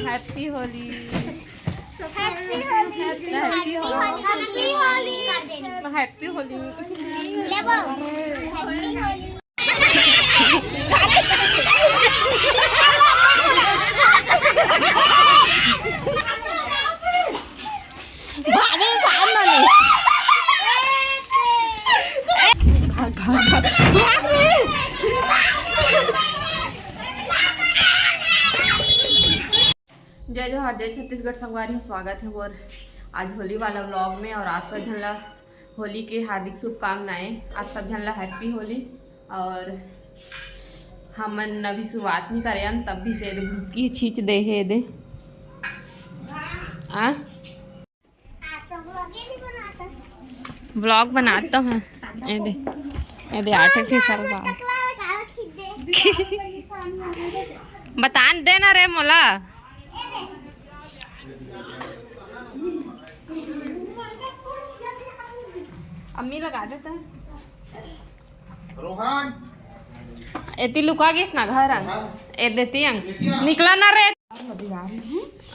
Happy Holi. Happy Holi. Happy Holi. Happy Holi. जय जोहार, जय छत्तीसगढ़ संगवारी, स्वागत है और आज होली वाला व्लॉग में। और आप सब झनला होली के हार्दिक शुभकामनाएं। आप सब झनला हैप्पी होली। और हमन अभी शुरुआत नहीं करे तब भी से घुसकी छींच दे है दे व्लॉग बनाता हूँ। ये दे आटे के सर बता देना रे मोला। अम्मी लगा देता है रोहन एती लुका गिस ना घर ए देती अंग निकला ना रे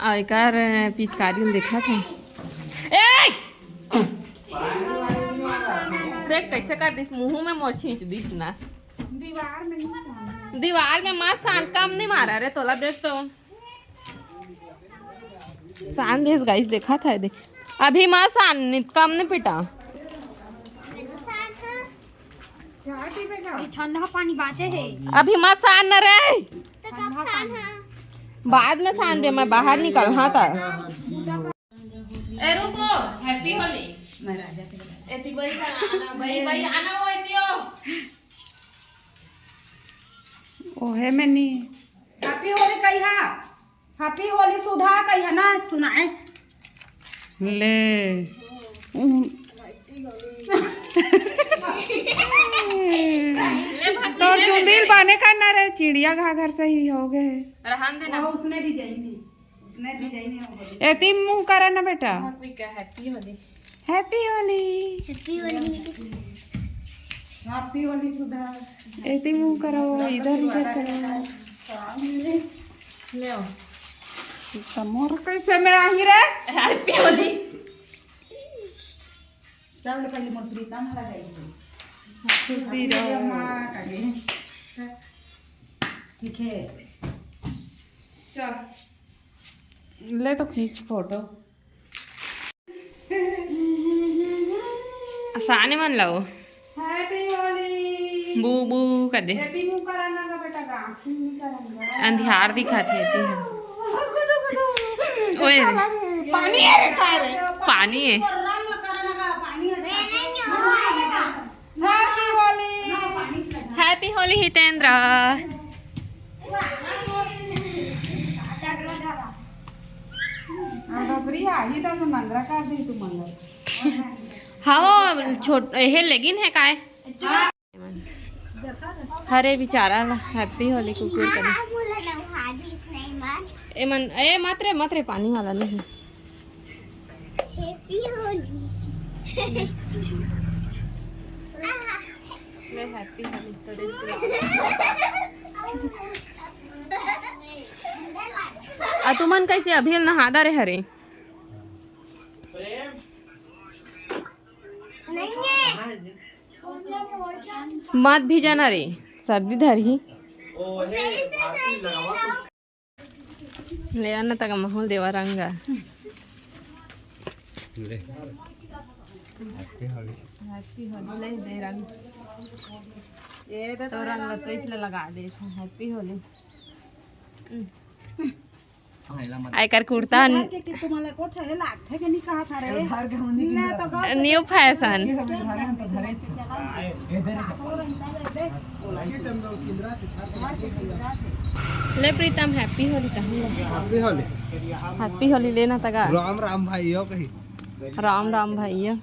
आकर पिचकारी देखा था। ए देख कैसे कर दिस मुंह में मोर खींच दिस ना दीवार में मार सान कम नहीं मारा रे तोला देख तो सान दिस गाइस देखा था देख अभी मार सान कम नहीं पिटा। ठंडा पानी बाँचे है अभी मत सान न रे बाद में सान दे मैं बाहर निकल। हाँ था ए रुको हैप्पी होली एती भाई आना भाई आना वो एतियो ओहे में नहीं हैप्पी होली कहिया हैप्पी होली सुधा कहिया ना सुनाए ले तो चुंदील बाने करना रे चिड़िया घर से ही हो गए रहन देना उसने डिजाइन एती मुंह करे ना बेटा। Happy Holi happy Holi happy Holi happy Holi Sudha एती मुंह करो इधर करो ले आओ तमोर कैसे में आही रे हैप्पी होली चावल कली मोर प्रीतम लगाई खुशी रहो ठीक है चल ले तो खींच फोटो आसाने मन लो हैप्पी होली बू बू कर दे एती मुंह कराना का बेटा गांठी नहीं करांगा अंधियार दिखाती है ओए पानी है रे खा रे पानी है। रंग कराना का पानी है हैप्पी होली हैप्पी होली हितेंद्र। प्रिया ही तो नंगरा कर दी तू मंगल हाँ छोट हे लेगिन है काय हरे बेचारा हैप्पी होली कुकुर करे ए मन ए मत रे पानी वाला नहीं हैप्पी होली ले हैप्पी होली तुमन कैसे अभी नहादा रे हरे मत भी जाना रे सर्दी धरी ले आना तक माहौल देवा रंगा हैप्पी होली ले दे रंग ये तो रंग तो इसलिए लगा दे हैप्पी होली आय कर कुर्ता तुम्हाला कोठे हे लागथे के नहीं कहा था रे घर घुमने ना तो न्यू फैशन ले Pritam happy Holi happy Holi happy Holi लेना तका राम राम भाई हो कही राम राम भैया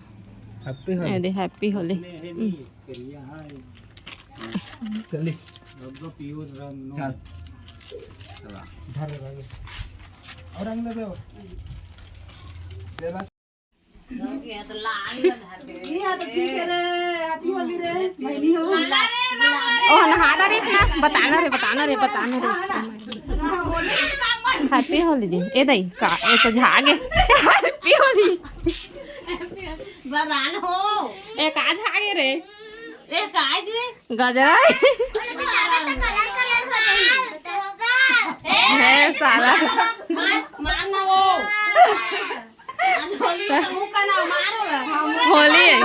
हैप्पी होली दे हैप्पी होली चली चल धर और रंग दे देला ये तो ठीक है रे हैप्पी होली रे बहनी हो ओ नहादा रे ना बताना रे हैप्पी होली दी ए दई का ए तो झागे हैप्पी होली बरान हो ए का झागे रे ए काय जे गजरा है साला मान ना वो आज होली का मुंह का ना मारो होली है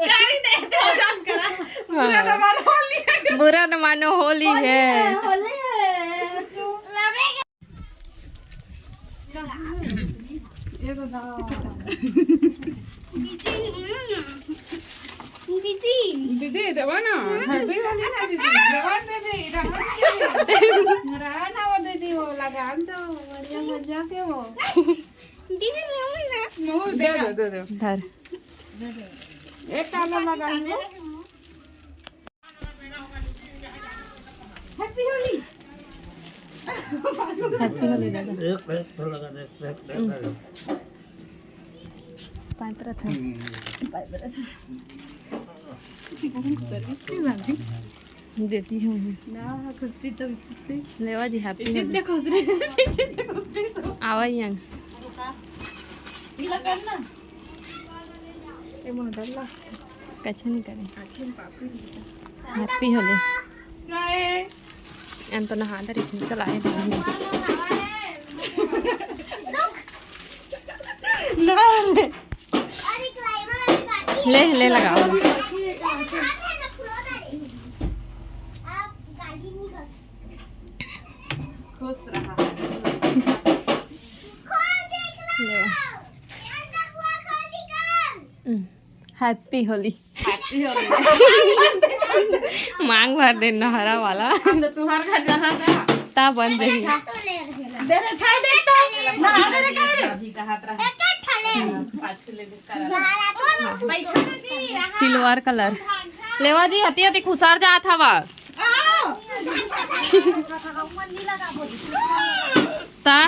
गाड़ी दे दे जान करा हाँ। बुरा न मानो होली है होली है दीदी दीदी देवा ना हैप्पी होली ना दीदी देवा दीदी रहा ना वो दीदी वो लगाम तो बढ़िया मजा के वो दीदी ले मुंह दे दे धर एक काला लगाम दो हैप्पी होली हैप्पी होली दादा पाइप रखा देती हूँ ना खुशी तो लेवा जी हैप्पी जितने खुश रहे आवा यंग पीला करना ये मोडला कछ नहीं करे हैप्पी होली काय एन तो नहा दर इसमें चलाए ना ले लगाओ खुश रहा हैप्पी होली हैप्पी होली मांग भर दे नहरा वाला तो तुम्हार घर जाना था ता बन रही दे रे खाई दे तो ना दे रे खाई रे अभी कहां रहा पाछे ले दे करा सिल्वर कलर लेवा जी हती हती खुसार जात हवा ता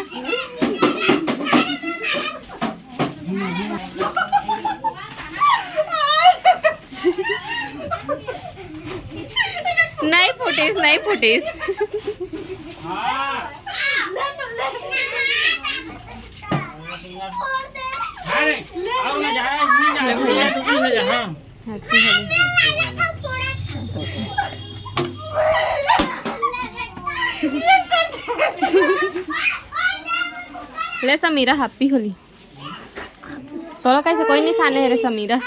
नहीं फुटीस हैप्पी होली ले समीरा हैप्पी होली तोला कैसे कोई निशान है रे समीरा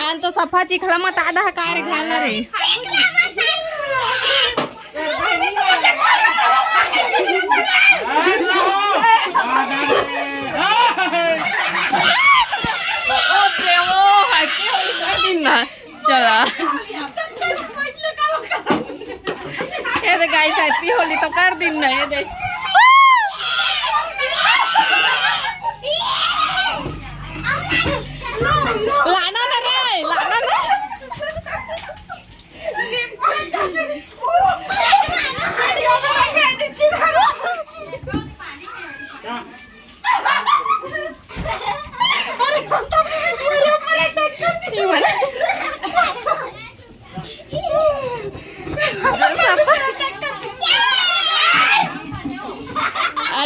आन तो सफा चिखला मत आधा कार घाला रे चला ये तो गाइस हैप्पी होली तो कर दिन ना ये देख लाना ना रे लाना ना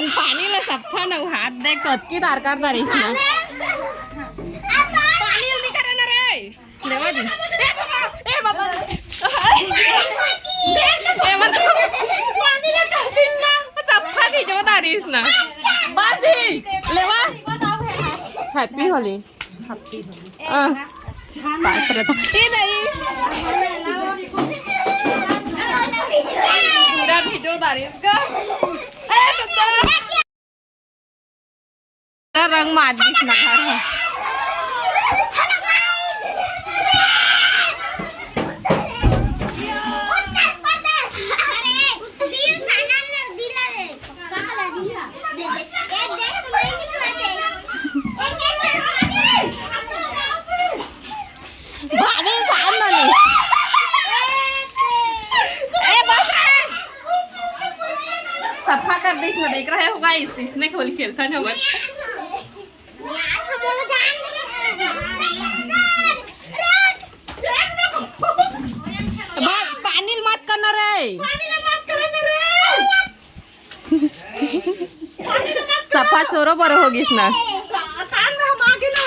पानी ला सफा न हाथ दे कतकी तार कर दारीस ना पानी जल्दी करा ना रे लेवा जी ए बाबा ए मत पानी ला कर दिन ना सफा की जो दारीस ना बाजी लेवा हैप्पी होली हैप्पी बात कर था ए नहीं पूरा भिजो दारीस का ए तो रंग मार दिस ना घर है भाभी सामने नहीं सफा कर दी इसमें देख रहे होगा इसने खोल खेलता ना बस सोरो बरो होगीस ना तान में हम आगे लो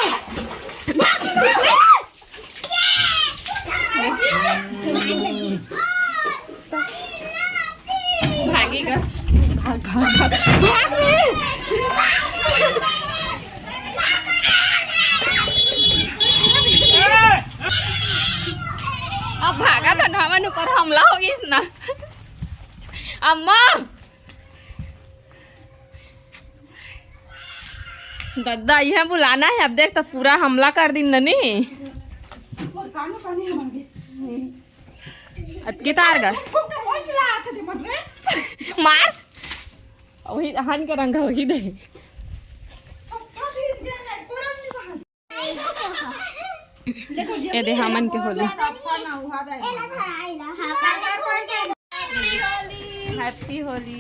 भागेगा अब भागा था हमारे ऊपर हमला हो गई ना अम्मा दादा यह बुलाना है अब देख तो पूरा हमला कर दी ननी और कानो कानी हम आगे अतके तार गा वो चला आते दे मत रे मार वही हन के रंग वही दे सबका बीच गया नहीं पूरा नहीं बाहर ये दे हमन के होली सबका ना हुआ दे happy Holi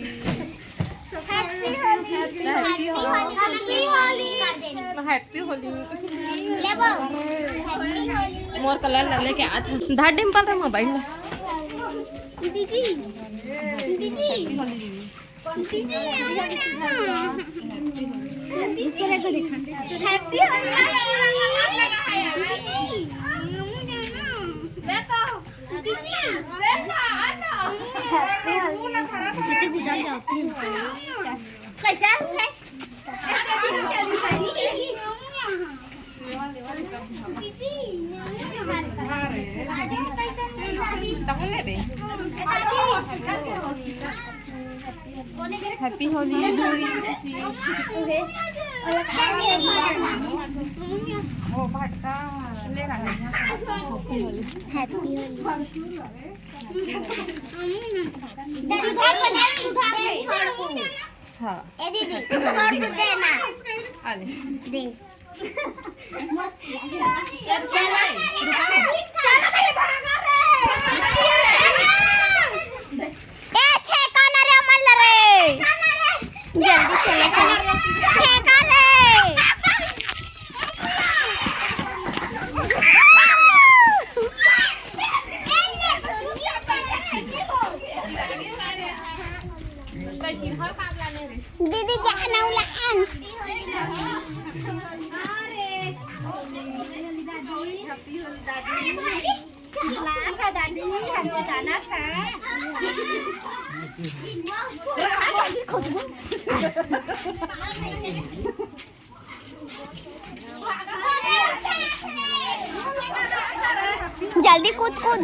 happy Holi more colour ला लेके आ था धार डिम्पल था मोबाइल ला हैप्पी होली ओ भटका ले रहा हाँ आले जल्दी चला छेका रे दीदी जाना उलान दादी हमको जाना था जल्दी कूद कूद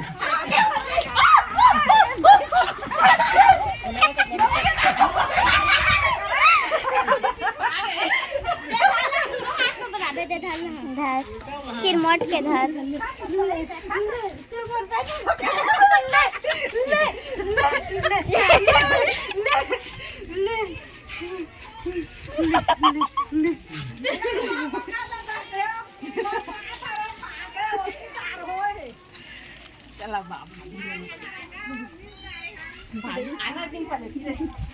चिरमोट के धर चला बाप भाई आना दिन पहले